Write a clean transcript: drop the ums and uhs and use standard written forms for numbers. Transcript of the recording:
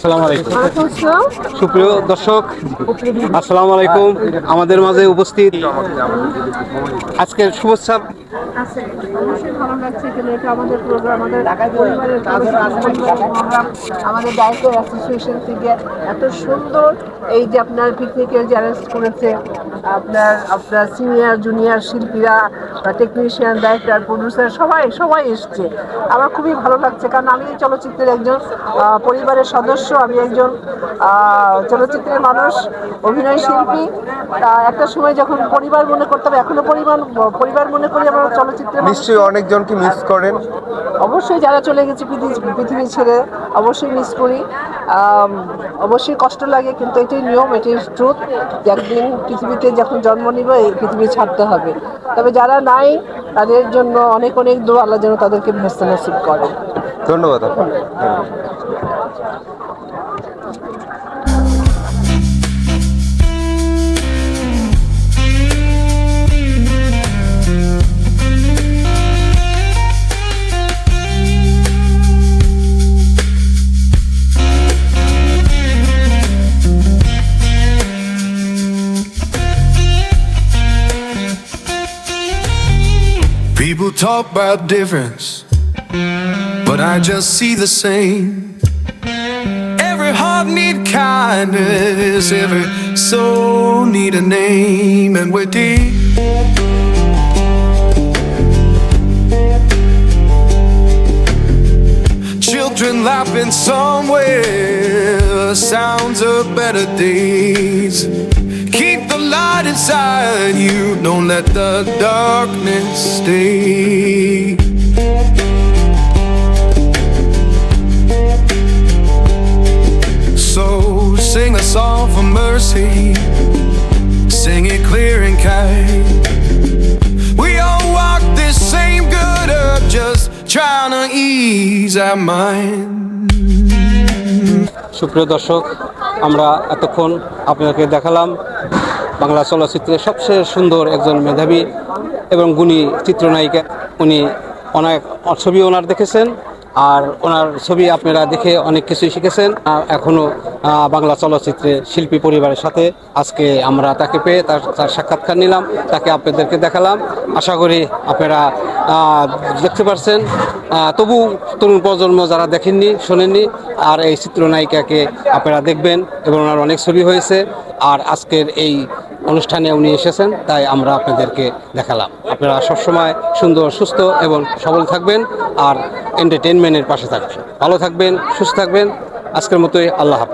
আসসালামু আলাইকুম সুপ্রিয় দর্শক, আসসালামু আলাইকুম। আমাদের মাঝে উপস্থিত আজকের শুভেচ্ছা। অবশ্যই ভালো লাগছে, কিন্তু এটা আমাদের প্রোগ্রাম, আমাদের পরিবারের প্রোগ্রাম, আমাদের ডাইরেক্টর অ্যাসোসিয়েশন থেকে এত সুন্দর এই যে আপনার পিকনিকের যে অ্যারেঞ্জ করেছে, আপনার সিনিয়র জুনিয়র শিল্পীরা, টেকনিশিয়ান, ডাইরেক্টর, প্রডিউসার সবাই এসছে। আমার খুবই ভালো লাগছে, কারণ আমি এই চলচ্চিত্রের একজন পরিবারের সদস্য, আমি একজন চলচ্চিত্রের মানুষ, অভিনয় শিল্পী। একটা সময় যখন পরিবার মনে করতাম, এখনো পরিবার মনে করি। আমার চলচ্চিত্রে নিশ্চয়ই অনেকজনকে মিস করেন। অবশ্যই যারা চলে গেছে পৃথিবী ছেড়ে, অবশ্যই মিস করি, অবশ্যই কষ্ট লাগে, কিন্তু এটাই নিয়ম, এটাই ট্রুথ। একদিন পৃথিবীতে যখন জন্ম নিব, এই পৃথিবী ছাড়তে হবে। তবে যারা নাই, তাদের জন্য অনেক অনেক দোয়া, আল্লাহ যেন তাদেরকে ভেস্তে নসিব করে। ধন্যবাদ আপনাকে। People talk about difference, but I just see the same. Every heart need kindness, every soul need a name, and we're deep. Children laughing somewhere, sounds of better days. Keep the light inside you, don't let the darkness stay. So sing a song for mercy, sing it clear and kind. We all walk this same good earth, just trying to ease our mind. সুপ্রিয় দর্শক, আমরা এতক্ষণ আপনাকে দেখালাম বাংলা চলচ্চিত্রের সবচেয়ে সুন্দর একজন মেধাবী এবং গুণী চিত্রনায়িকা। উনি অনেক ছবি ওনার দেখেছেন, আর ওনার ছবি আপনারা দেখে অনেক কিছুই শিখেছেন। এখনও বাংলা চলচ্চিত্রে শিল্পী পরিবারের সাথে আজকে আমরা তাকে পেয়ে তার সাক্ষাৎকার নিলাম, তাকে আপনাদেরকে দেখালাম। আশা করি আপনারা দেখতে পারছেন। তবু তরুণ প্রজন্ম যারা দেখেননি, শোনেননি, আর এই চিত্রনায়িকাকে আপনারা দেখবেন, এবং ওনার অনেক ছবি হয়েছে। আর আজকের এই অনুষ্ঠানে উনি এসেছেন, তাই আমরা আপনাদেরকে দেখালাম। আপনারা সবসময় সুন্দর, সুস্থ এবং সবল থাকবেন, আর এন্টারটেনমেন্টের পাশে থাকবেন। ভালো থাকবেন, সুস্থ থাকবেন। আজকের মতোই আল্লাহ হাফেজ।